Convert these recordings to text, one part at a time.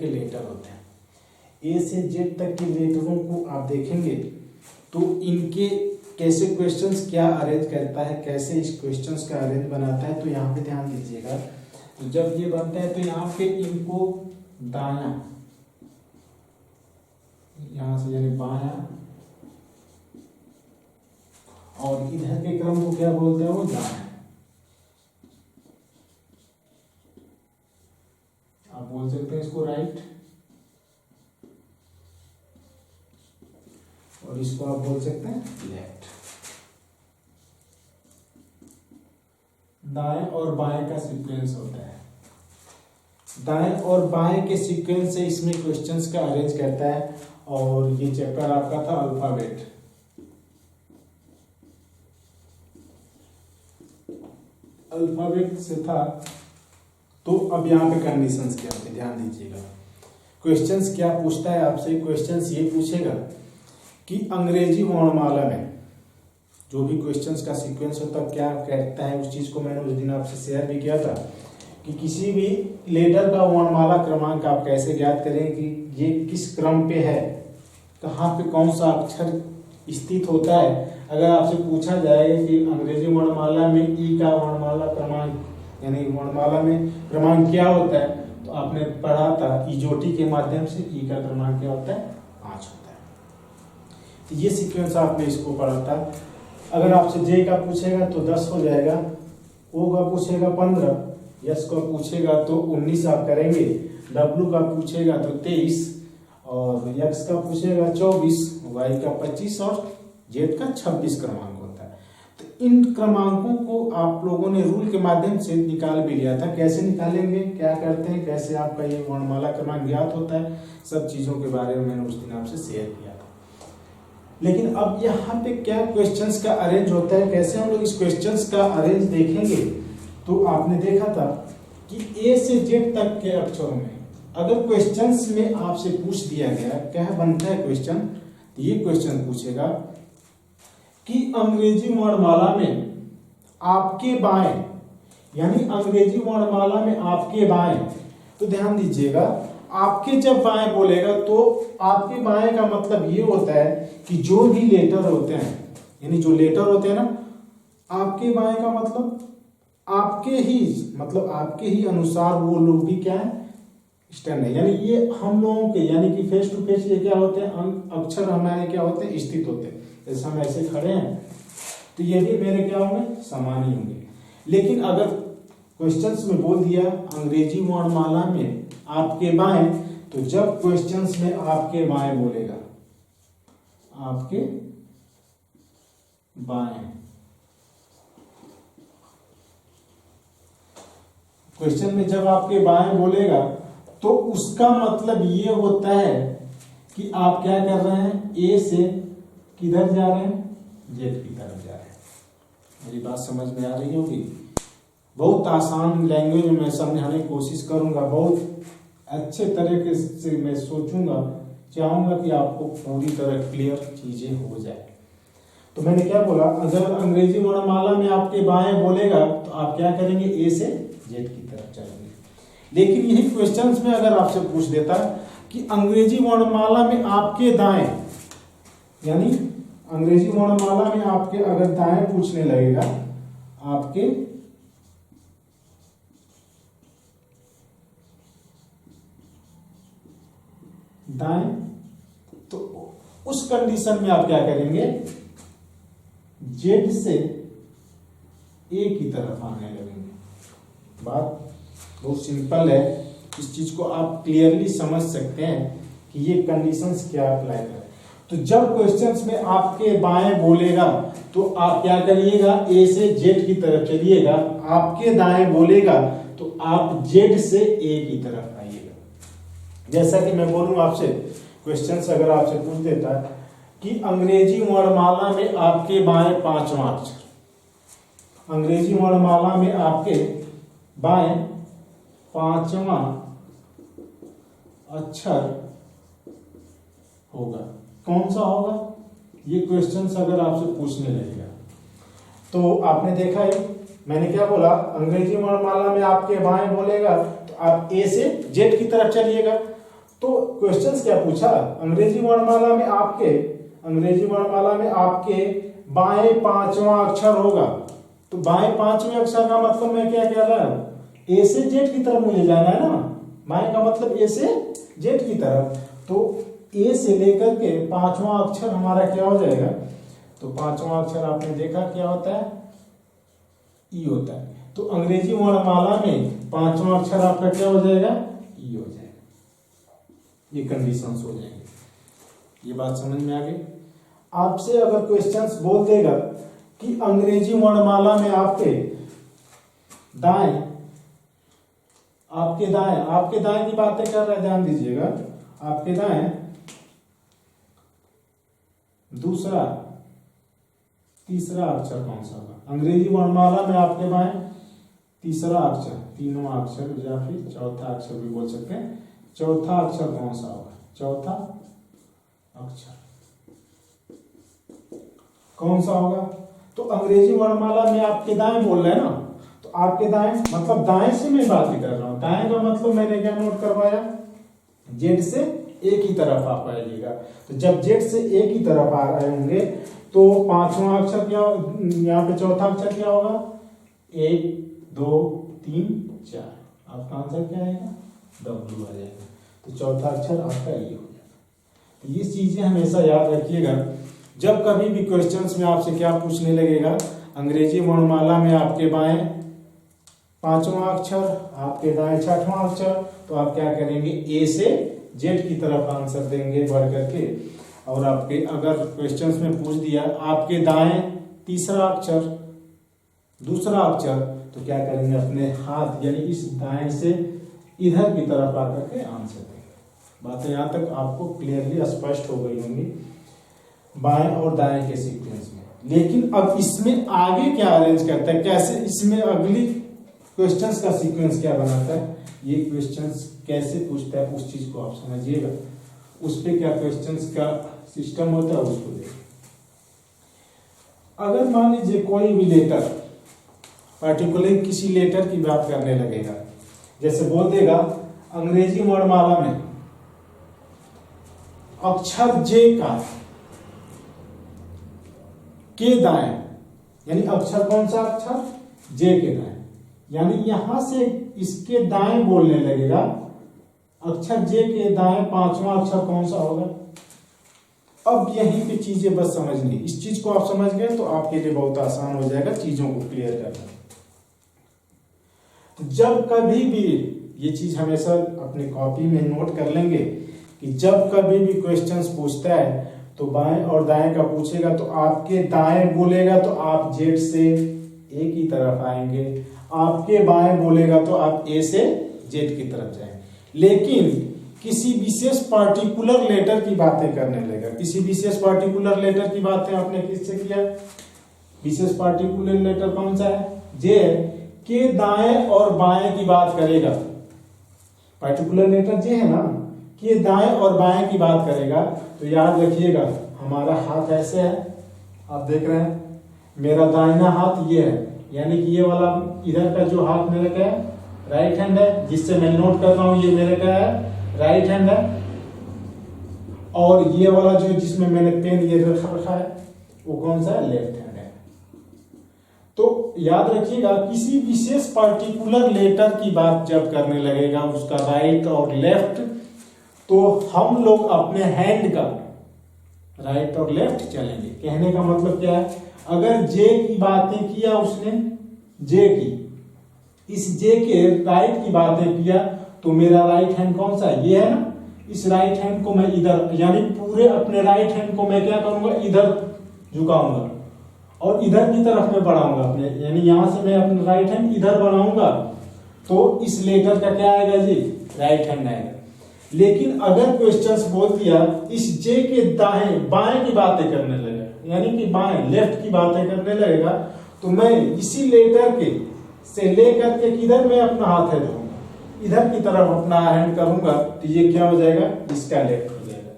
के लेटर होते हैं। ए से जेड तक के लेटरों को आप देखेंगे तो इनके कैसे क्वेश्चंस क्या अरेंज करता है, कैसे इस क्वेश्चंस का अरेंज बनाता है। तो यहाँ पे ध्यान दीजिएगा, तो जब ये बनता है तो यहाँ पे इनको दायां, यहाँ से यानी बायां, और इधर के क्रम को क्या बोलते हैं, वो दायां। आप बोल सकते हैं इसको राइट, और इसको आप बोल सकते हैं लेफ्ट। दाएं और बाएं का सीक्वेंस होता है। दाएं और बाएं के सीक्वेंस से इसमें क्वेश्चंस का अरेंज करता है। और ये चैप्टर आपका था अल्फाबेट। अल्फाबेट से था। तो अब यहाँ पे कंडीशंस क्या होते हैं, ध्यान दीजिएगा। क्वेश्चंस क्या पूछता है आपसे, क्वेश्चंस ये पूछेगा कि अंग्रेजी वर्णमाला में जो भी क्वेश्चंस का सीक्वेंस होता है क्या कहता है। उस चीज को मैंने उस दिन आपसे शेयर भी किया था कि किसी भी लेटर का वर्णमाला क्रमांक आप कैसे ज्ञात करें कि ये किस क्रम पे है, कहाँ पे कौन सा अक्षर स्थित होता है। अगर आपसे पूछा जाए कि अंग्रेजी वर्णमाला में ई का वर्णमाला क्रमांक यानी वर्णमाला में क्रमांक क्या होता है, तो आपने पढ़ा था इजोटी के माध्यम से ई का क्रमांक क्या होता है, 5 होता है। तो ये सीक्वेंस आपने इसको पढ़ा था। अगर आपसे जे का पूछेगा तो 10 हो जाएगा, ओ का पूछेगा 15, यस का पूछेगा तो 19 आप करेंगे, डब्लू का पूछेगा तो 23, और एक्स का पूछेगा 24, वाई का 25 और जेड का 26 क्रमांक होता है। तो इन क्रमांकों को आप लोगों ने रूल के माध्यम से निकाल भी लिया था। कैसे निकालेंगे, क्या करते हैं, कैसे आपका ये वर्णमाला क्रमांक ज्ञात होता है, सब चीजों के बारे में मैंने उस दिन आपसे शेयर किया था। लेकिन अब यहाँ पे क्या क्वेश्चंस का अरेंज होता है, कैसे हम लोग इस क्वेश्चंस का अरेंज देखेंगे। तो आपने देखा था कि ए से जेड तक के अक्षरों में अगर क्वेश्चंस में आपसे पूछ दिया गया, क्या बनता है क्वेश्चन, तो ये क्वेश्चन पूछेगा कि अंग्रेजी वर्णमाला में आपके बाएं, यानी अंग्रेजी वर्णमाला में आपके बाएं। तो ध्यान दीजिएगा, आपके जब बाएं बोलेगा तो आपके बाएं का मतलब ये होता है कि जो भी लेटर होते हैं, यानी जो लेटर होते हैं ना, आपके बाएं का मतलब आपके ही अनुसार वो लोग भी क्या है, स्टैंड है। यानी ये हम लोगों के, यानी कि फेस टू फेस ये क्या होते हैं, अक्षर हमारे क्या होते हैं, स्थित होते हैं। जैसे हम ऐसे खड़े हैं तो ये भी मेरे क्या होंगे, समान ही होंगे। लेकिन अगर क्वेश्चंस में बोल दिया अंग्रेजी वर्णमाला में आपके बाएं, तो जब क्वेश्चंस में आपके बाएं बोलेगा, आपके बाएं, क्वेश्चन में जब आपके बाएं बोलेगा तो उसका मतलब ये होता है कि आप क्या कर रहे हैं, ए से किधर जा रहे हैं, जेड की तरफ जा रहे हैं। मेरी बात समझ में आ रही होगी। बहुत आसान लैंग्वेज में मैं समझाने की कोशिश करूंगा, बहुत अच्छे तरीके से मैं सोचूंगा, चाहूंगा कि आपको पूरी तरह क्लियर चीजें हो जाए। तो मैंने क्या बोला, अगर अंग्रेजी वर्णमाला में आपके बाएं बोलेगा तो आप क्या करेंगे, ए से जेड की तरफ चलेंगे। लेकिन यही क्वेश्चंस में अगर आपसे पूछ देता कि अंग्रेजी वर्णमाला में आपके दाएं, यानी अंग्रेजी वर्णमाला में आपके अगर दाएं पूछने लगेगा, आपके दाएं, तो उस कंडीशन में आप क्या करेंगे, जेड से ए की तरफ आने लगेंगे। बात बहुत सिंपल है, इस चीज को आप क्लियरली समझ सकते हैं कि ये कंडीशंस क्या अप्लाई करें। तो जब क्वेश्चंस में आपके बाएं बोलेगा तो आप क्या करिएगा, ए से जेड की तरफ चलिएगा। आपके दाएं बोलेगा तो आप जेड से ए की तरफ आइएगा। जैसा कि मैं बोलूं आपसे, क्वेश्चंस अगर आपसे पूछ देता है कि अंग्रेजी वर्णमाला में आपके बाएं 5वां अक्षर, अंग्रेजी वर्णमाला में आपके बाएं 5वां अक्षर होगा, कौन सा होगा, ये क्वेश्चंस अगर आपसे पूछने लगेगा तो आपने देखा है मैंने क्या बोला, अंग्रेजी वर्णमाला में आपके बाएं बोलेगा तो आप ए से जेड की तरफ चलिएगा। तो क्वेश्चंस क्या पूछा, अंग्रेजी वर्णमाला में आपके बाएं पांचवा अक्षर होगा। तो बाएं पांचवें अक्षर का मतलब मैं क्या कह रहा हूं, ए से जेड की तरफ मुझे जाना है ना, बाएं का मतलब ए से जेड की तरफ। तो ए से लेकर के पांचवा अक्षर हमारा क्या हो जाएगा, तो पांचवा अक्षर आपने देखा क्या होता है, ई होता है। तो अंग्रेजी वर्णमाला में पांचवा अक्षर आपका क्या हो जाएगा, ई हो जाएगा। ये कंडीशंस हो जाएंगे। ये बात समझ में आ गई। आपसे अगर क्वेश्चंस बोल देगा कि अंग्रेजी वर्णमाला में आपके दाएं की बातें कर रहे हैं, ध्यान दीजिएगा, आपके दाएं दूसरा तीसरा अक्षर कौन सा होगा, अंग्रेजी वर्णमाला में आपके बाएं तीसरा अक्षर, तीनों अक्षर या फिर चौथा अक्षर भी बोल सकते हैं, चौथा अक्षर कौन सा होगा, चौथा अक्षर कौन सा होगा। तो अंग्रेजी वर्णमाला में आपके दाएं बोल रहे हैं ना, तो आपके दाएं मतलब दाएं से मैं बात कर रहा हूं, दाएं का मतलब मैंने क्या नोट करवाया, जेड से ए की तरफ आप आइएगा। तो जब जेड से ए की तरफ आ रहे होंगे तो पांचवा अक्षर क्या, यहाँ पे चौथा अक्षर क्या होगा, 1 2 3 4, आपका आंसर क्या आएगा, डब्ल्यू आ जाएगा। तो चौथा अक्षर आपका ये हो जाएगा। तो ये चीजें हमेशा याद रखिएगा। जब कभी भी क्वेश्चंस में आपसे क्या पूछने लगेगा, अंग्रेजी वर्णमाला में आपके बाएं पांचवा अक्षर, आपके दाएं छठवां अक्षर, तो आप क्या करेंगे, ए से जेड की तरफ आंसर देंगे बढ़ करके। और आपके अगर क्वेश्चंस में पूछ दिया आपके दाएं तीसरा अक्षर दूसरा अक्षर, तो क्या करेंगे, अपने हाथ यानी इस दाएं से इधर की तरफ आकर के आंसर देंगे। बातें यहां तक आपको क्लियरली स्पष्ट हो गई होंगी बाएं और दाएं के सीक्वेंस में। लेकिन अब इसमें आगे क्या अरेंज करता है, कैसे इसमें अगली क्वेश्चंस का सीक्वेंस क्या बनाता है, ये क्वेश्चंस कैसे पूछता है उस चीज को आप समझिएगा, उस पे क्या क्वेश्चंस का सिस्टम होता है उसको देखिए। अगर मान लीजिए कोई भी लेटर, पर्टिकुलर किसी लेटर की बात करने लगेगा, जैसे बोल देगा अंग्रेजी वर्णमाला में अक्षर जे का के दाएं, यानी अक्षर कौन सा अक्षर, जे के दाएं, यानी यहां से इसके दाएं बोलने लगेगा, अक्षर जे के दाएं पांचवा अक्षर कौन सा होगा। अब यहीं पे चीजें बस समझनी, इस चीज को आप समझ गए तो आपके लिए बहुत आसान हो जाएगा चीजों को क्लियर करना। तो जब कभी भी ये चीज हमेशा अपनी कॉपी में नोट कर लेंगे कि जब कभी भी क्वेश्चंस पूछता है तो बाएं और दाएं का पूछेगा तो आपके दाएं बोलेगा तो आप जेड से ए की तरफ आएंगे, आपके बाएं बोलेगा तो आप ए से जेड की तरफ जाएंगे। लेकिन किसी विशेष पार्टिकुलर लेटर की बातें करने लगेगा, किसी विशेष पार्टिकुलर लेटर की बातें आपने किससे किया, विशेष पार्टिकुलर लेटर कौन सा है, जे के दाएं और बाएं की बात करेगा, पार्टिकुलर लेटर जे है ना, के दाएं और बाएं की बात करेगा। तो याद रखिएगा हमारा हाथ ऐसे है, आप देख रहे हैं मेरा दाहिना हाथ ये है, यानी कि ये वाला इधर का जो हाथ मेरे का है राइट हैंड है, जिससे मैं नोट कर रहा हूं ये मेरे का है राइट हैंड है, और ये वाला जो जिसमें मैंने पेन ये रखा है वो कौन सा है, लेफ्ट हैंड है। तो याद रखिएगा किसी विशेष पर्टिकुलर लेटर की बात जब करने लगेगा उसका राइट और लेफ्ट, तो हम लोग अपने हैंड का राइट और लेफ्ट चलेंगे। कहने का मतलब क्या है, अगर जे की बातें किया उसने, जे की इस जे के राइट की बातें किया तो मेरा राइट हैंड कौन सा है, ये है ना, इस राइट हैंड को मैं इधर यानी पूरे अपने राइट हैंड को मैं क्या करूंगा, इधर झुकाऊंगा और इधर की तरफ मैं बढ़ाऊंगा अपने, यानी यहां से मैं अपना राइट हैंड इधर बढ़ाऊंगा तो इस लेटर का क्या आएगा जी, राइट हैंड आएगा। लेकिन अगर क्वेश्चंस बोल दिया इस जे के दाएं बाएं की बातें करने लगेगा, यानी कि बाएं लेफ्ट की बातें करने लगेगा, तो मैं इसी लेटर के से लेकर के किधर मैं अपना हाथ है धरूंगा, इधर की तरफ अपना हैंड करूंगा, तो ये क्या हो जाएगा, इसका लेफ्ट हो जाएगा।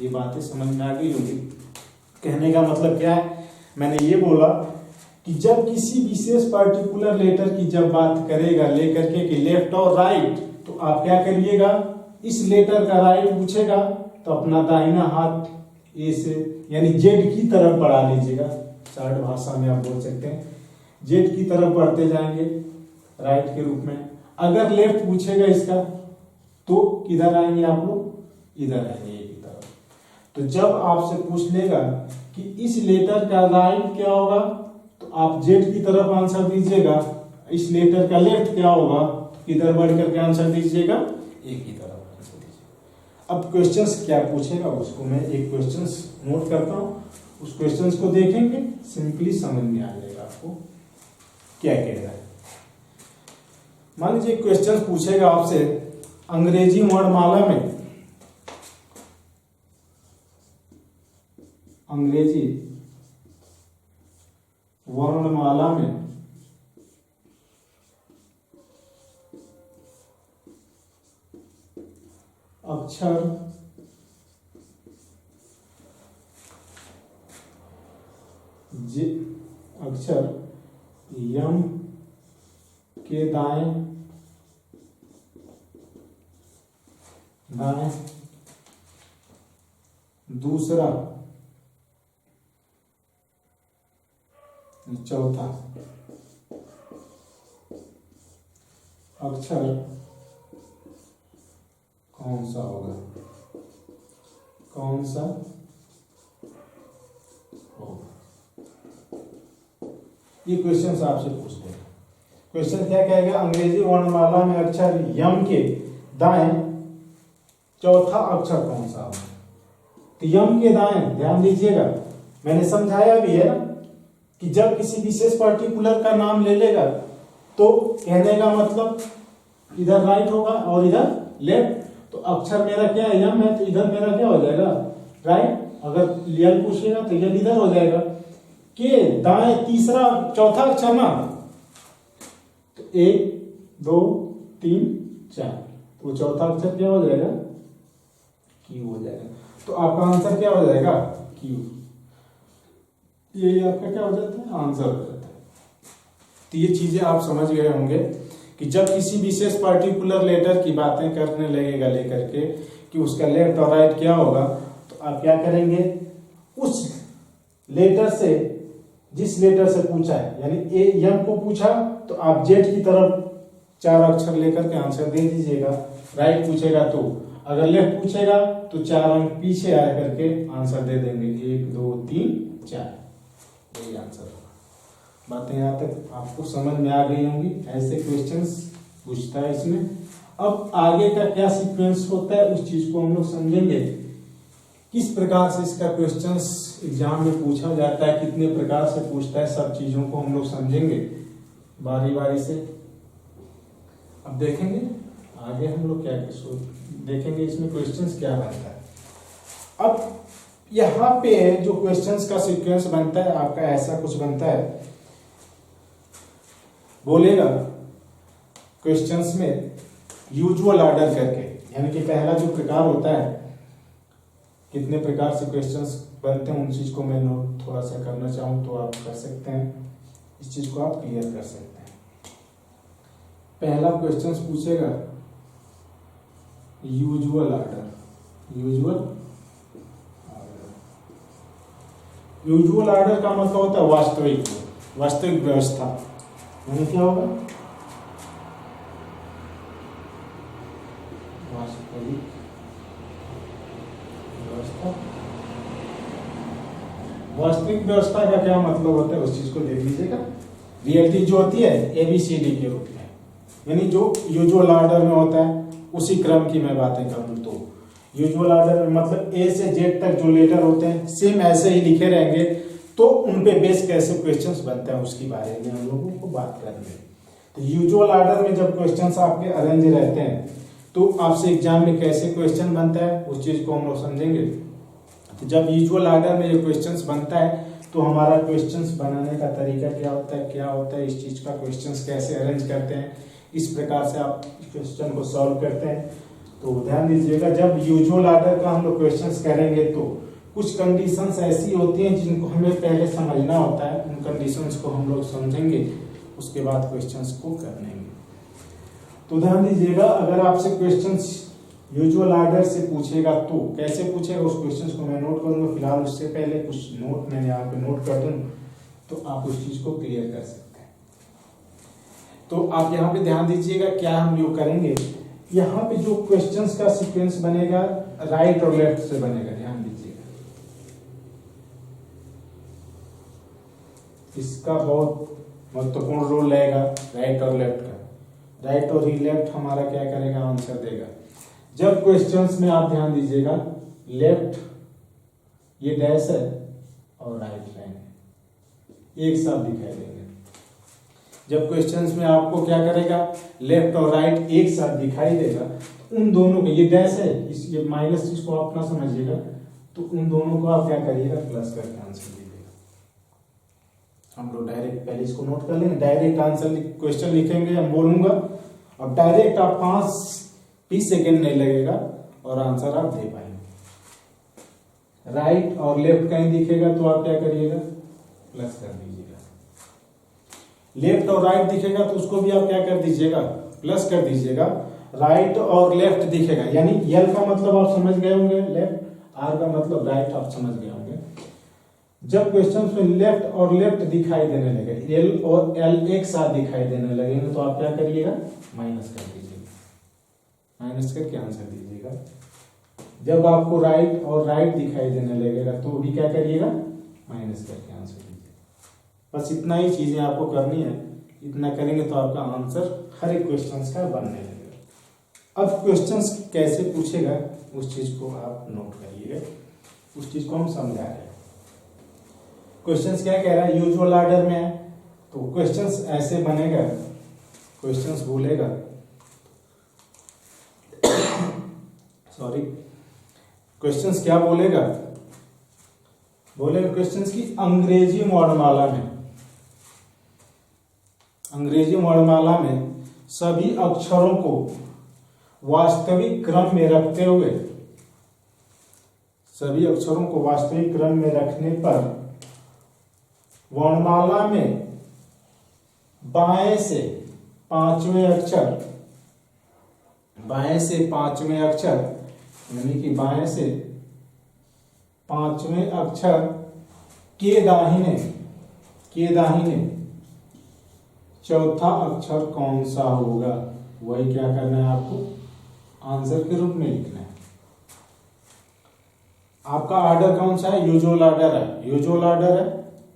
ये बातें समझ में आ गई होगी। कहने का मतलब क्या है, मैंने ये बोला कि जब किसी विशेष पर्टिकुलर लेटर की जब बात करेगा लेकर के कि लेफ्ट और राइट, तो आप क्या करिएगा, इस लेटर का राइट पूछेगा तो अपना दाहिना हाथ ए से यानी जेड की तरफ बढ़ा लीजिएगा, चार्ट भाषा में आप बोल सकते हैं, जेड की तरफ बढ़ते जाएंगे राइट के रूप में। अगर लेफ्ट पूछेगा इसका तो किधर आएंगे आप लोग, इधर आएंगे ए की तरफ। तो जब आपसे पूछ लेगा कि इस लेटर का राइट क्या होगा तो आप जेड की तरफ आंसर दीजिएगा, इस लेटर का लेफ्ट क्या होगा तो इधर बढ़ करके आंसर दीजिएगा, ए की तरफ आंसर दीजिएगा। अब क्वेश्चंस क्या पूछेगा उसको मैं एक क्वेश्चंस नोट करता हूं, उस क्वेश्चंस को देखेंगे, सिंपली समझ में आ जाएगा आपको क्या कह रहा है। मान लीजिए क्वेश्चन पूछेगा आपसे अंग्रेजी वर्णमाला में, अंग्रेजी वर्णमाला में अक्षर अक्षर यम के दाएं दूसरा चौथा अक्षर कौन सा होगा, कौन सा होगा, ये क्वेश्चन आपसे पूछ रहे हैं। क्वेश्चन क्या कहेगा, अंग्रेजी वर्णमाला में अक्षर यम के दाएं चौथा अक्षर कौन सा होगा। तो यम के दाएं ध्यान दीजिएगा, मैंने समझाया भी है कि जब किसी विशेष पर्टिकुलर का नाम ले लेगा तो कहने का मतलब इधर राइट होगा और इधर लेफ्ट। तो अक्षर मेरा क्या है, यम है, तो इधर मेरा क्या हो जाएगा, राइट। अगर यल पूछेगा तो यल इधर हो जाएगा। के दाएं तीसरा चौथा अक्षर ना, तो 1 2 3 4, तो चौथा अक्षर क्या हो जाएगा, क्यू हो जाएगा। तो आपका आंसर क्या हो जाएगा, क्यू। ये आपका क्या हो जाता है, आंसर हो जाता है। तो ये चीजें आप समझ गए होंगे कि जब किसी विशेष पर्टिकुलर लेटर की बातें करने लगेगा लेकर के कि उसका लेफ्ट और राइट क्या होगा, तो आप क्या करेंगे, उस लेटर से, जिस लेटर से पूछा है, यानी ए यम को पूछा तो आप जेड की तरफ 4 अक्षर लेकर के आंसर दे दीजिएगा। राइट पूछेगा तो, अगर लेफ्ट पूछेगा तो 4 अंक पीछे आ करके आंसर दे देंगे, 1 2 3 4, यही आंसर होगा। बातें यहाँ तक आपको समझ में आ गई होंगी। ऐसे क्वेश्चंस पूछता है इसमें। अब आगे का क्या सीक्वेंस होता है उस चीज को हम लोग समझेंगे, किस प्रकार से इसका क्वेश्चंस एग्जाम में पूछा जाता है, कितने प्रकार से पूछता है, सब चीजों को हम लोग समझेंगे बारी बारी से। अब देखेंगे आगे हम लोग क्या देखेंगे, इसमें क्वेश्चंस क्या बनता है। अब यहाँ पे जो क्वेश्चंस का सीक्वेंस बनता है आपका ऐसा कुछ बनता है, बोलेगा क्वेश्चंस में यूजुअल ऑर्डर करके, यानी कि पहला जो प्रकार होता है, कितने प्रकार से क्वेश्चंस बनते हैं उन चीज को मैं नोट थोड़ा सा करना चाहूँ तो आप कर सकते हैं, इस चीज को आप क्लियर कर सकते हैं। पहला क्वेश्चंस पूछेगा यूजुअल ऑर्डर, यूजुअल ऑर्डर का मतलब होता है वास्तविक व्यवस्था, यानी क्या होगा, वास्तविक व्यवस्था। वास्तविक व्यवस्था का क्या मतलब होता है उस चीज को देख लीजिएगा। रियलिटी जो होती है ABCD के रूप में, यानी जो यूजुअल ऑर्डर में होता है उसी क्रम की मैं बातें करूं तो यूजुअल ऑर्डर में मतलब A से Z तक जो लेटर होते हैं सेम ऐसे ही लिखे रहेंगे, तो उन पे बेस कैसे क्वेश्चंस बनते हैं उसके बारे में हम लोगों को बात करेंगे। तो यूजुअल ऑर्डर में जब क्वेश्चंस आपके अरेंज रहते हैं तो आपसे एग्जाम में कैसे क्वेश्चन बनता है उस चीज को हम लोग समझेंगे। तो जब यूजुअल ऑर्डर में ये क्वेश्चंस बनता है तो हमारा क्वेश्चंस बनाने का तरीका क्या होता है, इस चीज का क्वेश्चंस कैसे अरेंज करते हैं, इस प्रकार से आप क्वेश्चन को सॉल्व करते हैं। तो ध्यान दीजिएगा, जब यूजुअल ऑर्डर का हम लोग क्वेश्चंस करेंगे तो कुछ कंडीशंस ऐसी होती हैं जिनको हमें पहले समझना होता है, उन कंडीशंस को हम लोग समझेंगे, उसके बाद क्वेश्चंस को करेंगे। तो ध्यान दीजिएगा, अगर आपसे क्वेश्चंस यूजुअल ऑर्डर से पूछेगा तो कैसे पूछेगा, उस क्वेश्चन को मैं नोट करूंगा। फिलहाल उससे पहले कुछ नोट मैंने यहाँ पे नोट कर दूं तो आप उस चीज को क्लियर कर सकते हैं। तो आप यहाँ पे ध्यान दीजिएगा क्या हम लोग करेंगे। यहाँ पे जो क्वेश्चंस का सीक्वेंस बनेगा राइट और लेफ्ट से बनेगा, ध्यान दीजिएगा। इसका बहुत महत्वपूर्ण रोल रहेगा राइट और लेफ्ट का। राइट और लेफ्ट हमारा क्या करेगा, आंसर देगा। जब क्वेश्चंस में आप ध्यान दीजिएगा लेफ्ट ये डैश है और राइट लाइन है, एक साथ दिखाई देंगे। जब क्वेश्चंस में आपको क्या करेगा, लेफ्ट और राइट एक साथ दिखाई देगा, तो उन दोनों को, ये डैश है, इस ये माइनस चीज को आप ना समझिएगा, तो उन दोनों को आप क्या करिएगा, प्लस करके आंसर दीजिएगा। हम लोग डायरेक्ट पहले इसको नोट कर लेंगे, डायरेक्ट आंसर क्वेश्चन लिखेंगे, हम बोलूंगा अब डायरेक्ट आप 5-20 सेकेंड नहीं लगेगा और आंसर आप दे पाएंगे। राइट और लेफ्ट कहीं दिखेगा तो आप क्या करिएगा, प्लस कर दीजिएगा। लेफ्ट और राइट दिखेगा तो उसको भी आप क्या कर दीजिएगा, प्लस कर दीजिएगा। राइट और लेफ्ट दिखेगा, यानी एल का मतलब आप समझ गए होंगे लेफ्ट, आर का मतलब राइट आप समझ गए होंगे। जब क्वेश्चन में लेफ्ट और लेफ्ट दिखाई देने लगे, एल और एल एक साथ दिखाई देने लगेंगे, तो आप क्या करिएगा, माइनस कर दीजिएगा, माइनस करके आंसर दीजिएगा। जब आपको राइट और राइट दिखाई देने लगेगा तो भी क्या करिएगा, माइनस करके आंसर दीजिएगा। बस इतना ही चीजें आपको करनी है, इतना करेंगे तो आपका आंसर हर एक क्वेश्चन का बनने लगेगा। अब क्वेश्चंस कैसे पूछेगा उस चीज को आप नोट करिएगा, उस चीज को हम समझा रहे हैं। क्वेश्चंस क्या कह रहा है, यूजुअल ऑर्डर में है, तो क्वेश्चंस ऐसे बनेगा, क्वेश्चंस बोलेगा सॉरी क्वेश्चंस क्या बोलेगा, बोलेगा क्वेश्चंस की अंग्रेजी वर्णमाला में, अंग्रेजी वर्णमाला में सभी अक्षरों को वास्तविक क्रम में रखते हुए, सभी अक्षरों को वास्तविक क्रम में रखने पर वर्णमाला में बाएं से पांचवें अक्षर, बाएं से पांचवें अक्षर, यानी कि बाएं से पांचवें अक्षर के दाहिने, के दाहिने चौथा अक्षर कौन सा होगा, वही क्या करना है आपको, आंसर के रूप में लिखना है। आपका ऑर्डर कौन सा है, यूजुअल ऑर्डर है, यूजुअल ऑर्डर है,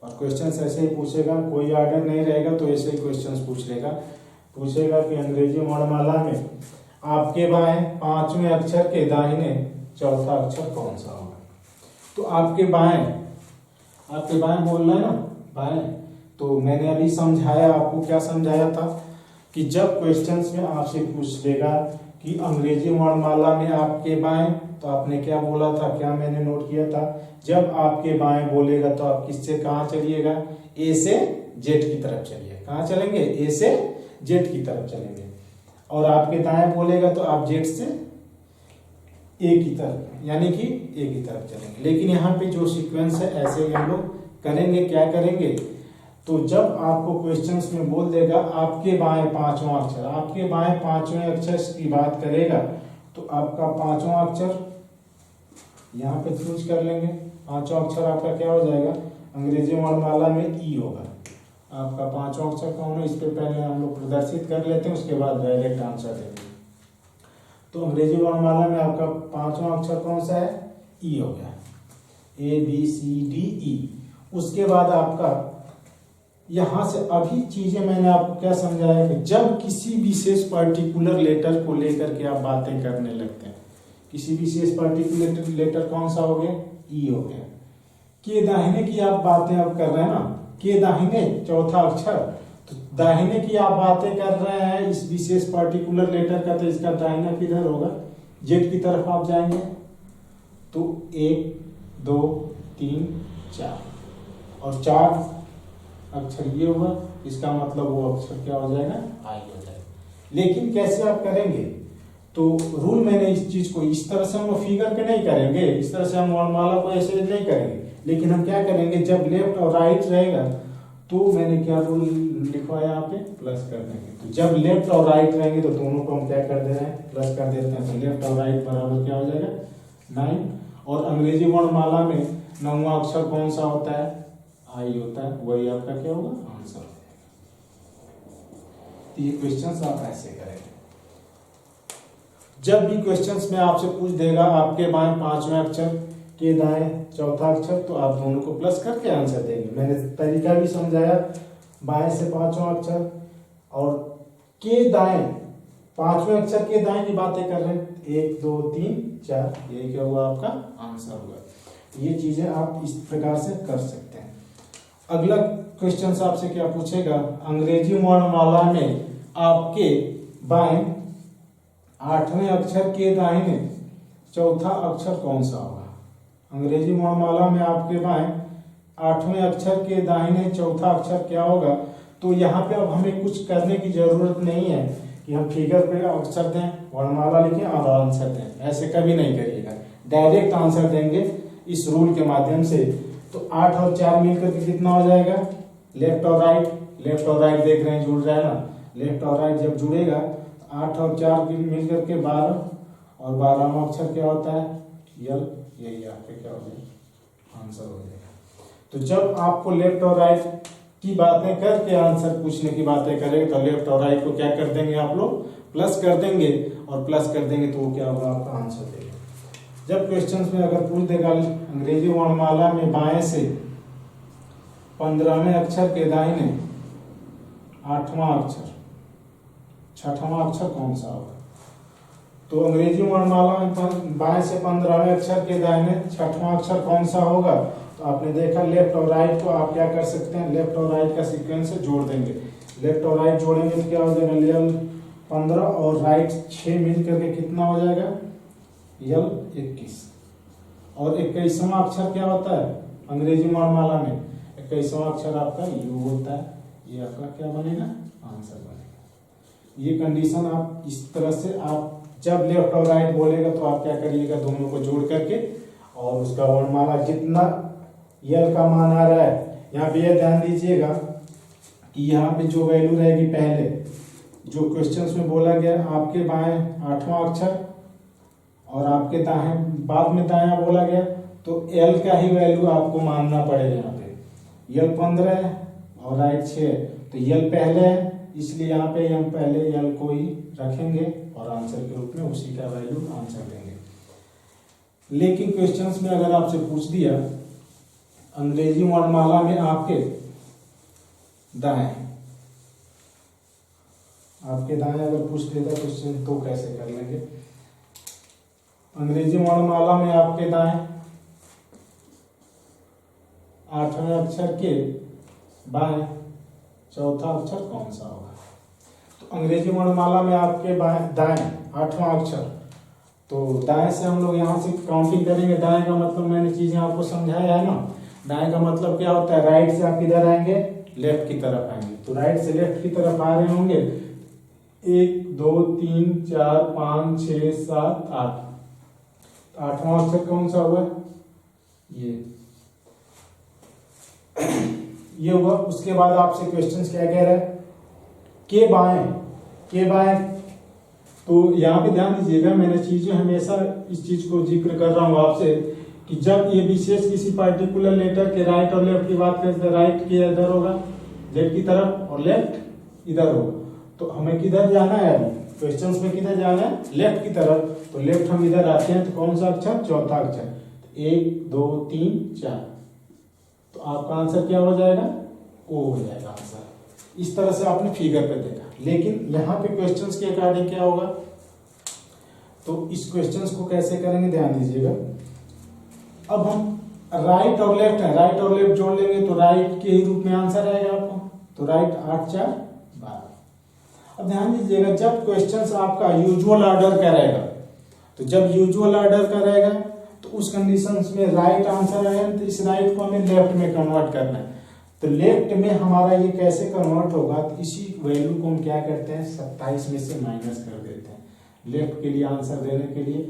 और क्वेश्चंस ऐसे ही पूछेगा, कोई ऑर्डर नहीं रहेगा तो ऐसे ही क्वेश्चंस पूछेगा। पूछेगा कि अंग्रेजी वर्णमाला में आपके बाएं पांचवें अक्षर के दाहिने चौथा अक्षर कौन सा होगा। तो आपके बाएं बोलना है ना, बाएं, तो मैंने अभी समझाया आपको, क्या समझाया था कि जब क्वेश्चंस में आपसे पूछ देगा कि अंग्रेजी वर्णमाला में आपके बाएं, तो आपने क्या बोला था, क्या मैंने नोट किया था, जब आपके बाएं बोलेगा तो आप किससे कहां चलिएगा, ए से जेड की तरफ चलिए। कहां चलेंगे, ए से जेड की तरफ चलेंगे। और आपके दाएं बोलेगा तो आप जेड से ए की तरफ, यानी कि ए की तरफ चलेंगे। लेकिन यहाँ पे जो सीक्वेंस है ऐसे हम लोग करेंगे, क्या करेंगे, तो जब आपको क्वेश्चंस में बोल देगा आपके बाएं पांचवा अक्षर, आपके बाएं पांचवें अक्षर की बात करेगा, तो आपका पांचवा अक्षर यहाँ पे चूज कर लेंगे। पांचवा अक्षर आपका क्या हो जाएगा, अंग्रेजी वर्णमाला में ई होगा। आपका पांचवा अक्षर कौन है, इस पे पहले हम लोग प्रदर्शित कर लेते हैं, उसके बाद डायरेक्ट आंसर देंगे। तो अंग्रेजी वर्णमाला में आपका पांचवा अक्षर कौन सा है, ई हो गया, A B C D E. उसके बाद आपका यहां से अभी चीजें मैंने आपको क्या समझाया कि जब किसी विशेष पर्टिकुलर लेटर को लेकर के आप बातें करने लगते हैं, किसी विशेष पर्टिकुलर लेटर कौन सा हो गया, ई हो गया। के दाहिने की आप बातें अब कर रहे हैं ना, के दाहिने चौथा अक्षर, तो दाहिने की आप बातें कर रहे हैं इस विशेष पर्टिकुलर लेटर का, तो इसका दाहिना किधर होगा, जेड की तरफ आप जाएंगे। तो 1 2 3 4 और 4 अक्षर ये होगा, इसका मतलब वो अक्षर क्या हो जाएगा, आई हो जाएगा। लेकिन कैसे आप करेंगे, तो रूल मैंने इस चीज को इस तरह से हम फिगर पे नहीं करेंगे, इस तरह से हम वर्णमाला को ऐसे नहीं करेंगे, लेकिन हम क्या करेंगे, जब लेफ्ट और राइट रहेगा तो मैंने क्या रूल लिखवाया यहाँ पे, प्लस कर देंगे। तो जब लेफ्ट और राइट रहेंगे तो दोनों को हम क्या कर दे रहे हैं, प्लस कर देते हैं। तो लेफ्ट और राइट बराबर क्या हो जाएगा 9। और अंग्रेजी वर्णमाला में 9वां अक्षर कौन सा होता है, आई होता है, वही आपका क्या होगा आंसर हो जाएगा। तो ये क्वेश्चंस आप ऐसे करेंगे। जब भी क्वेश्चंस में आपसे पूछ देगा आपके बाएं 5वें अक्षर के दाएं चौथा अक्षर, तो आप दोनों को प्लस करके आंसर देंगे। मैंने तरीका भी समझाया, बाएं से 5वां अक्षर और के दाएं 5वें अक्षर के दाएं की बातें कर रहे हैं, 1 2 3 4, ये क्या हुआ आपका आंसर होगा। ये चीजें आप इस प्रकार से कर सकते हैं। अगला क्वेश्चन आपसे क्या पूछेगा, अंग्रेजी वर्णमाला में आपके बाएं 8वें अक्षर के दाहिने चौथा अक्षर कौन सा होगा। अंग्रेजी वर्णमाला में आपके बाएं 8वें अक्षर के दाहिने चौथा अक्षर क्या होगा। तो यहाँ पे अब हमें कुछ करने की जरूरत नहीं है कि हम फिगर पे अक्षर दें, वर्णमाला लिखें और आंसर दें, ऐसे कभी नहीं करिएगा। डायरेक्ट आंसर देंगे इस रूल के माध्यम से। तो 8 और 4 मिलकर के कितना हो जाएगा, लेफ्ट और राइट, लेफ्ट और राइट देख रहे हैं जुड़ रहा है ना, लेफ्ट और राइट जब जुड़ेगा 8 और 4 मिलकर के 12, और 12वां अक्षर क्या होता है यल, यही आपके क्या हो जाएगा आंसर हो जाएगा। तो जब आपको लेफ्ट और राइट की बातें करके आंसर पूछने की बातें करेंगे तो लेफ्ट और राइट को क्या कर देंगे आप लोग, प्लस कर देंगे, और प्लस कर देंगे तो वो क्या होगा आपका आंसर देगा। जब क्वेश्चंस में अगर पूछ देगा अंग्रेजी वर्णमाला में बाएं से 15वें अक्षर के दाहिने 8वां अक्षर 6वां अक्षर कौन सा होगा। तो अंग्रेजी वर्णमाला में बाएं से 15वें अक्षर के दाहिने 6वां अक्षर कौन सा होगा। तो आपने देखा लेफ्ट और राइट को आप क्या कर सकते हैं, लेफ्ट और राइट का सीक्वेंस से जोड़ देंगे। लेफ्ट और राइट जोड़ेंगे तो क्या हो जाएगा, यल 15 और राइट 6 मिल करके कितना हो जाएगा, यल 21। और 21वां अक्षर क्या होता है अंग्रेजी वर्णमाला में, 21वां अक्षर आपका यू होता है। ये आपका क्या बनेगा आंसर बनेगा। ये कंडीशन आप इस तरह से, आप जब लेफ्ट और राइट बोलेगा तो आप क्या करिएगा, दोनों को जोड़ करके और उसका वर्णमाला जितना यल का मान आ रहा है, यहाँ पे यह ध्यान दीजिएगा कि यहाँ पे जो वैल्यू रहेगी पहले जो क्वेश्चंस में बोला गया, आपके बाएं 8वां अक्षर और आपके दाएं बाद में दायां बोला गया, तो एल का ही वैल्यू आपको मानना पड़ेगा। यहाँ पे यल 15 है और राइट 6 है, तो यल पहले है इसलिए यहाँ पे हम पहले यल को ही रखेंगे और आंसर के रूप में उसी का वैल्यू आंसर देंगे। लेकिन क्वेश्चंस में अगर आपसे पूछ दिया अंग्रेजी वर्णमाला में आपके दाएं अगर पूछ देता क्वेश्चन तो कैसे कर लेंगे। अंग्रेजी वर्णमाला में आपके दाएं 8वें अक्षर के बाएं चौथा अक्षर कौन सा होगा। तो अंग्रेजी वर्णमाला में आपके दाएं 8वां अक्षर, तो दाएं से हम लोग यहाँ से काउंटिंग करेंगे। दाएं का मतलब मैंने चीजें आपको समझाया है ना, दाएं का मतलब क्या होता है, राइट से आप किधर आएंगे, लेफ्ट की तरफ आएंगे। तो राइट से लेफ्ट की तरफ आ रहे होंगे, 1 2 3 4 5 6 7 8, 8वां अक्षर कौन सा हुआ, ये हुआ। उसके बाद आपसे क्वेश्चंस क्या कह रहा है, के बाएं, तो यहाँ पे ध्यान दीजिएगा, मैंने चीजें हमेशा इस चीज को जिक्र कर रहा हूँ आपसे कि जब ये विशेष किसी पार्टिकुलर लेटर के राइट और लेफ्ट की बात करें तो राइट के इधर होगा लेफ्ट की तरफ और लेफ्ट इधर होगा। तो हमें किधर जाना है, अभी क्वेश्चंस में किधर जाना है, लेफ्ट की तरफ। तो लेफ्ट हम इधर आते हैं तो कौन सा अक्षर, चौथा अक्षर, 1 2 3 4, तो आपका आंसर क्या हो जाएगा, ओ हो जाएगा आंसर। इस तरह से आपने फिगर पे देखा। लेकिन यहाँ पे क्वेश्चंस के अकॉर्डिंग क्या होगा, तो इस क्वेश्चंस को कैसे करेंगे ध्यान दीजिएगा। अब हम राइट और लेफ्ट है, राइट और लेफ्ट जोड़ लेंगे तो राइट के ही रूप में आंसर आएगा आपको। तो राइट 8 4 12। अब ध्यान दीजिएगा, जब क्वेश्चंस आपका यूजुअल ऑर्डर का रहेगा, तो जब यूजुअल ऑर्डर का रहेगा तो उस कंडीशंस में राइट आंसर आएगा, तो इस राइट को हमें लेफ्ट में कन्वर्ट करना है। तो लेफ्ट में हमारा ये कैसे कन्वर्ट होगा, तो इसी वैल्यू को हम क्या करते हैं, 27 में से माइनस कर देते हैं। लेफ्ट के लिए आंसर देने के लिए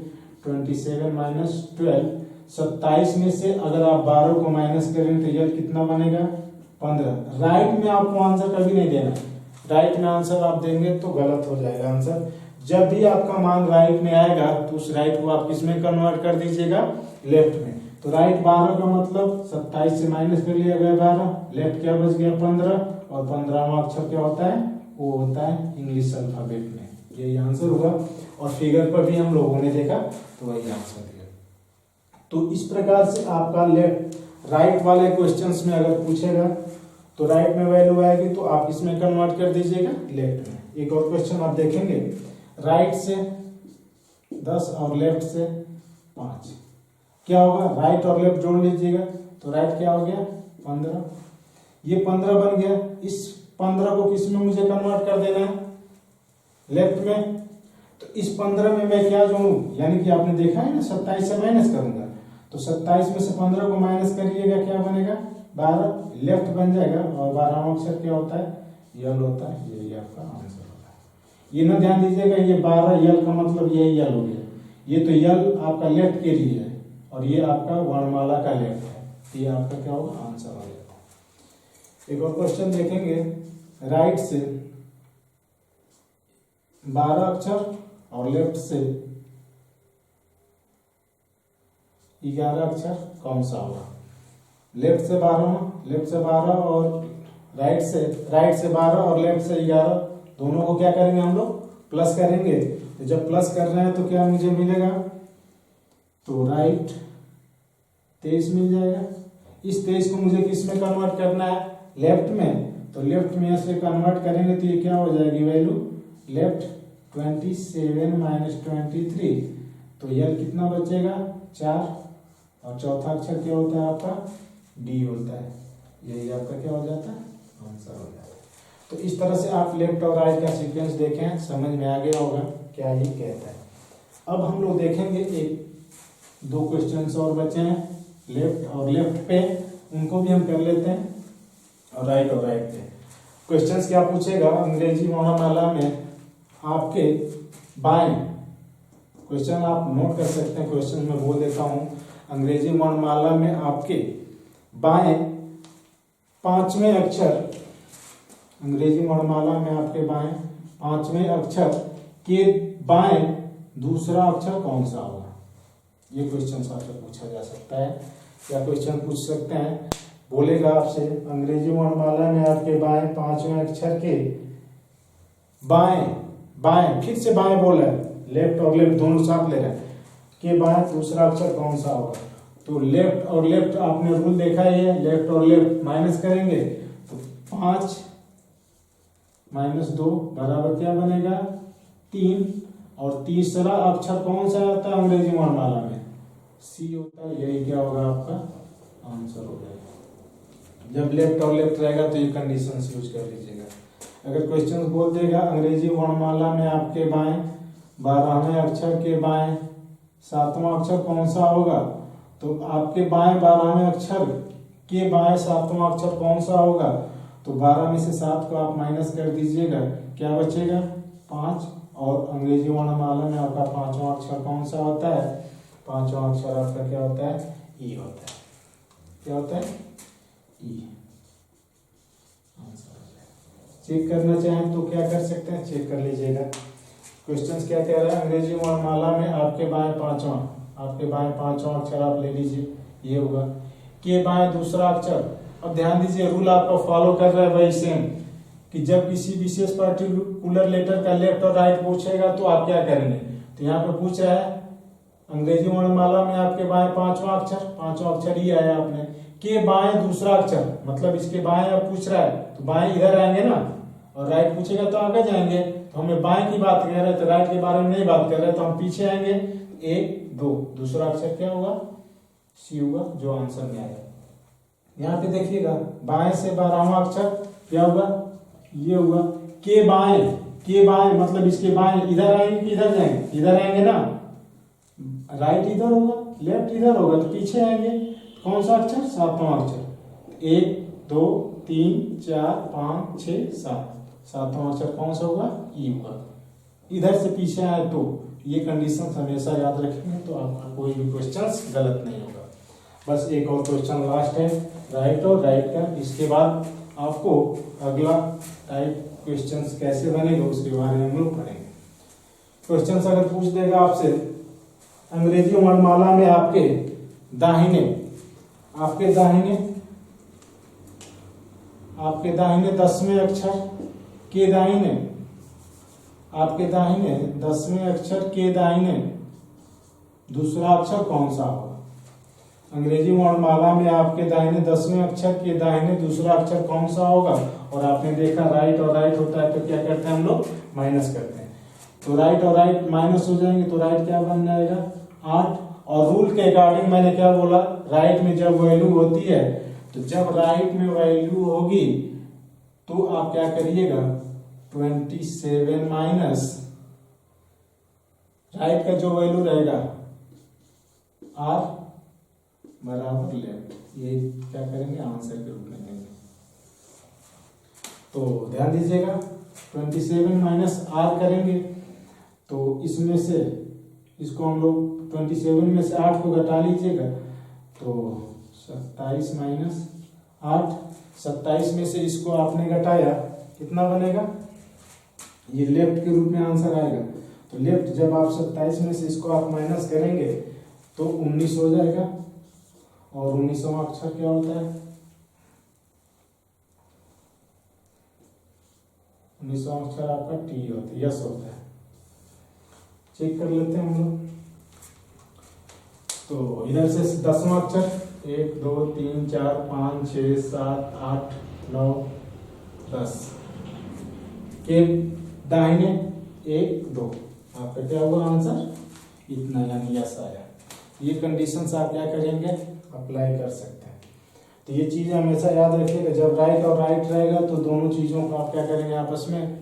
27 माइनस 12, 27 में से अगर आप 12 को माइनस करेंगे तो ये कितना बनेगा, 15। राइट में आपको आंसर कभी नहीं देना, राइट में आंसर आप देंगे तो गलत हो जाएगा आंसर। जब भी आपका मान राइट में आएगा तो उस राइट को आप किस में कन्वर्ट कर दीजिएगा, लेफ्ट में। तो राइट 12 का मतलब 27 से माइनस कर लिया गया 12, लेफ्ट क्या बच गया 15, और 15वां अक्षर क्या होता है, वो होता है इंग्लिश अल्फाबेट में। यही आंसर होगा, और फिगर पर भी हम लोगों ने देखा तो वही आंसर दिया। तो इस प्रकार से आपका लेफ्ट राइट वाले क्वेश्चंस में अगर पूछेगा तो राइट में वैल्यू आएगी तो आप इसमें कन्वर्ट कर दीजिएगा लेफ्ट में। एक और क्वेश्चन आप देखेंगे, राइट से 10 और लेफ्ट से 5, क्या होगा, राइट और लेफ्ट जोड़ लीजिएगा तो राइट क्या हो गया 15, ये 15 बन गया। इस 15 को किस में मुझे कन्वर्ट कर देना है, लेफ्ट में। तो इस 15 में मैं क्या जोड़ूं, यानी कि आपने देखा है ना 27 से माइनस करूंगा, तो 27 में से 15 को माइनस करिएगा क्या बनेगा 12, लेफ्ट बन जाएगा। और 12वां अक्षर क्या होता है, यल होता है। यही आपका आंसर होता है। ये ना ध्यान दीजिएगा, ये 12 यल का मतलब यही यल हो गया, ये तो यल आपका लेफ्ट के लिए है और ये आपका वर्णमाला का लेफ्ट है, तो ये आपका क्या होगा आंसर हो जाता है। एक और क्वेश्चन देखेंगे, राइट से 12 अक्षर और लेफ्ट से 11 अक्षर कौन सा होगा। लेफ्ट से 12 और राइट से 12 और लेफ्ट से 11, दोनों को क्या करेंगे हम लोग प्लस करेंगे। तो जब प्लस कर रहे हैं तो क्या मुझे मिलेगा, तो राइट 23 मिल जाएगा। इस 23 को मुझे किस में कन्वर्ट करना है, लेफ्ट में। तो लेफ्ट में से कन्वर्ट करेंगे तो ये क्या हो जाएगी वैल्यू, लेफ्ट 27 माइनस 23, तो यल कितना बचेगा 4, और चौथा अक्षर क्या होता है आपका डी होता है। यही आपका क्या हो जाता है आंसर हो जाता है। तो इस तरह से आप लेफ्ट और राइट का सीक्वेंस देखें, समझ में आ गया होगा क्या ये कहता है। अब हम लोग देखेंगे एक दो क्वेश्चंस और बचे हैं लेफ्ट और लेफ्ट पे, उनको भी हम कर लेते हैं, और राइट पे। क्वेश्चंस क्या पूछेगा, अंग्रेजी वर्णमाला में आपके बाएं, क्वेश्चन आप नोट कर सकते हैं, क्वेश्चन में बोल देता हूं, अंग्रेजी वर्णमाला में आपके बाएं 5वें अक्षर, अंग्रेजी वर्णमाला में आपके बाएं 5वें अक्षर के बाएं दूसरा अक्षर कौन सा होगा। ये क्वेश्चन आपसे पूछा जा सकता है, या क्वेश्चन पूछ सकते हैं, बोलेगा आपसे अंग्रेजी वर्णमाला में आपके बाएं 5वें अक्षर के बाएं फिर से बाएं बोला है, लेफ्ट और लेफ्ट दोनों साथ ले रहे हैं, के बाएं दूसरा अक्षर कौन सा होगा। तो लेफ्ट और लेफ्ट आपने रूल देखा ही है, लेफ्ट और लेफ्ट माइनस करेंगे तो 5 माइनस 2 बराबर क्या बनेगा 3, और तीसरा अक्षर कौन सा आता है अंग्रेजी वर्णमाला में, सी होता है। यही क्या होगा आपका आंसर हो जाएगा। जब लेफ्ट और लेफ्ट रहेगा तो ये कंडीशन यूज कर लीजिएगा। अगर क्वेश्चन बोल देगा अंग्रेजी वर्णमाला में आपके बाएं 12वें अक्षर के बाएं 7वां अक्षर कौन सा होगा, तो आपके बाएं 12वें अक्षर के बाएं 7वां अक्षर कौन सा होगा, तो 12 में से 7 को आप माइनस कर दीजिएगा, क्या बचेगा 5, और अंग्रेजी वर्णमाला में आपका 5वां अक्षर कौन सा होता है, 5वां अक्षर आपका क्या होता है ई होता है। क्या होता है ई। चेक करना चाहें तो क्या कर सकते हैं, चेक कर लीजिएगा। क्वेश्चंस क्या कह रहा है, अंग्रेजी वर्णमाला में आपके बाएं 5वां अक्षर आप ले लीजिए, ये होगा के बाएं दूसरा अक्षर। अब ध्यान दीजिए रूल आपको फॉलो कर रहा है वही सेम, कि जब किसी विशेष पर्टिकुलर लेटर का लेफ्ट और राइट पूछेगा तो आप क्या करेंगे। तो यहाँ पे पूछ रहा है अंग्रेजी वर्णमाला में आपके बाएं 5वां अक्षर ही आया आपने, के बाएं दूसरा अक्षर, मतलब इसके बाएं आप पूछ रहा है तो बाएं इधर आएंगे ना, और राइट पूछेगा तो आगे जाएंगे। तो हमें बाएं की बात कर रहे हैं तो राइट के बारे में नहीं बात कर रहे, तो हम पीछे आएंगे। 1 2 दूसरा अक्षर क्या होगा सी होगा, जो आंसर में आएगा। यहाँ पे देखिएगा बाएं से 12वां अक्षर क्या होगा, ये होगा के बाएं मतलब इसके बाएं इधर आएंगे कि इधर जाएंगे, इधर आएंगे ना, राइट इधर होगा लेफ्ट इधर होगा, तो पीछे आएंगे। कौन सा अक्षर 7वां अक्षर, 1 2 3 4 5 6 7, 7वां अक्षर कौन सा होगा ई होगा। इधर से पीछे आए तो ये कंडीशन हमेशा याद रखेंगे, तो आपका कोई भी क्वेश्चन गलत नहीं होगा। बस एक और क्वेश्चन लास्ट है राइट और राइट का, इसके बाद आपको अगला टाइप क्वेश्चंस कैसे बनेगा उसके बारे में हम लोग पढ़ेंगे। क्वेश्चंस अगर पूछ देगा आपसे अंग्रेजी वर्णमाला में आपके दाहिने 10वें अक्षर के दाहिने, आपके दाहिने 10वें अक्षर के दाहिने दूसरा अक्षर कौन सा होगा? अंग्रेजी वर्णमाला में आपके दाहिने 10वें अक्षर के दाहिने दूसरा अक्षर कौन सा होगा? और आपने देखा राइट और राइट होता है तो क्या करते हैं हम लोग? माइनस करते हैं। तो राइट और राइट माइनस हो जाएंगे तो राइट क्या बन जाएगा? 8। और रूल के अकॉर्डिंग मैंने क्या बोला, राइट में जब वैल्यू होती है तो जब राइट में वैल्यू होगी तो आप क्या करिएगा 27 माइनस राइट का जो वैल्यू रहेगा r बराबर लेफ्ट, ये क्या करेंगे आंसर के रूप में लेंगे। तो ध्यान दीजिएगा 27 माइनस r करेंगे तो इसमें से इसको हम लोग 27 में से 8 को घटा लीजिएगा तो 27 माइनस 8, 27 में से इसको आपने घटाया कितना बनेगा? ये लेफ्ट के रूप में आंसर आएगा। तो लेफ्ट जब आप 27 में से इसको आप माइनस करेंगे तो 19 हो जाएगा। और 19वां अक्षर क्या होता है? 19वां अक्षर आपका टी होता है, यस होता है। चेक कर लेते हैं हम लोग। तो इधर से 10वां अक्षर 1 2 3 4 5 6 7 8 9 10 के दाहिने 1 2, आपका क्या हुआ आंसर? इतना, यानी यस आया। ये कंडीशंस आप क्या करेंगे? अप्लाई कर सकते हैं। तो ये चीज हमेशा याद रखिएगा, जब राइट और राइट रहेगा तो दोनों चीजों को आप क्या करेंगे? आपस में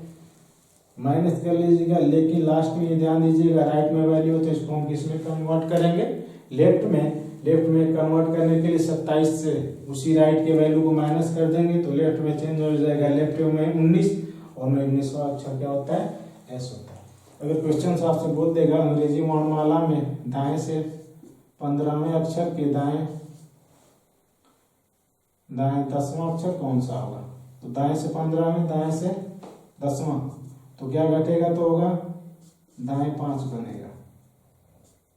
माइनस कर लीजिएगा। लेकिन लास्ट में ये ध्यान दीजिएगा राइट में वैल्यू हो तो इसको हम किस में कन्वर्ट करेंगे? लेफ्ट में। लेफ्ट में कन्वर्ट करने के लिए 27 से उसी राइट के वैल्यू को माइनस कर देंगे तो लेफ्ट में चेंज हो जाएगा। लेफ्ट में 19 और 19वां अक्षर क्या होता है? एस होता है। अगर क्वेश्चन आपसे बोल देगा अंग्रेजी वर्णमाला में दाएं से 15वें अक्षर के दाएं 10वां अक्षर कौन सा होगा? तो दाएं से 15वें, दाएं से 10वां, तो क्या घटेगा? तो होगा दाएं 5 बनेगा।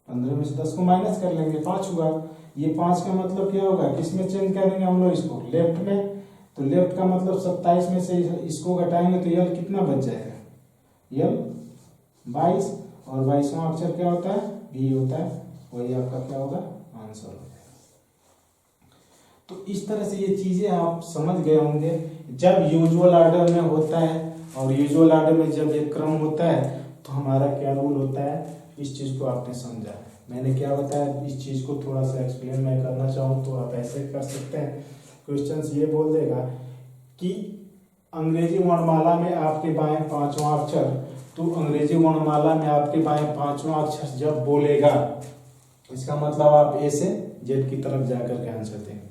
15 में से 10 को माइनस कर लेंगे 5 हुआ। ये 5 का मतलब क्या होगा? किसमें चेंज करेंगे हम लोग इसको? लेफ्ट में। तो लेफ्ट का मतलब 27 में से इसको घटाएंगे तो यल कितना बच जाएगा? यल 22। और 22वां अक्षर क्या होता है? बी होता है। वही आपका क्या होगा? आंसर हो जाएगा। तो इस तरह से ये चीजें आप समझ गए होंगे। जब यूजुअल ऑर्डर में होता है और यूजुअल ऑर्डर में जब एक क्रम होता है तो हमारा क्या रूल होता है, इस चीज को आपने समझा। मैंने क्या बताया, इस चीज को थोड़ा सा एक्सप्लेन मैं करना चाहूँ तो आप ऐसे कर सकते हैं। क्वेश्चंस ये बोल देगा कि अंग्रेजी वर्णमाला में आपके बाएं 5वां अक्षर, तो अंग्रेजी वर्णमाला में आपके बाएं 5वां अक्षर जब बोलेगा, इसका मतलब आप ए से जेड की तरफ जाकर के आंसर देंगे।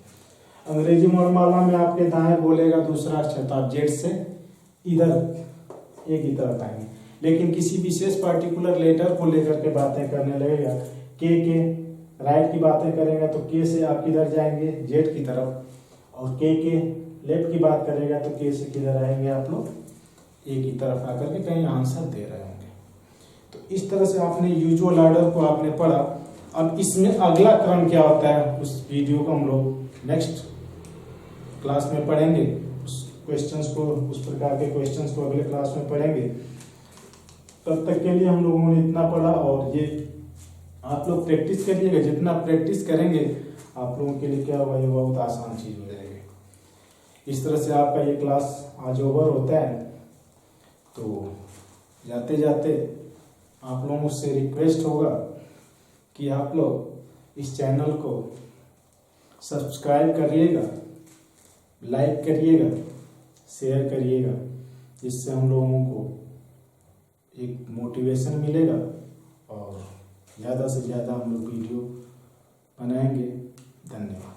अंग्रेजी वर्णमाला में आपके दाएं बोलेगा दूसरा अक्षर तो आप जेड से इधर ए की तरफ आएंगे। लेकिन किसी विशेष पर्टिकुलर लेटर को लेकर के बातें करने लगेगा, के राइट की बातें करेगा तो के से आप किधर जाएंगे? जेड की तरफ। और के लेफ्ट की बात करेगा तो के से किधर आएंगे आप लोग? ए की तरफ आकर के कहीं आंसर दे रहे होंगे। तो इस तरह से आपने यूजुअल ऑर्डर को आपने पढ़ा। अब इसमें अगला क्रम क्या होता है उस वीडियो को हम लोग नेक्स्ट क्लास में पढ़ेंगे। उस क्वेश्चंस को, उस प्रकार के क्वेश्चंस को अगले क्लास में पढ़ेंगे। तब तक के लिए हम लोगों ने इतना पढ़ा और ये आप लोग प्रैक्टिस करिएगा। जितना प्रैक्टिस करेंगे आप लोगों के लिए क्या होगा, ये बहुत आसान चीज हो जाएगी। इस तरह से आपका ये क्लास आज ओवर होता है। तो जाते जाते आप लोगों से रिक्वेस्ट होगा कि आप लोग इस चैनल को सब्सक्राइब करिएगा, लाइक करिएगा, शेयर करिएगा, जिससे हम लोगों को एक मोटिवेशन मिलेगा और ज़्यादा से ज़्यादा हम लोग वीडियो बनाएंगे। धन्यवाद।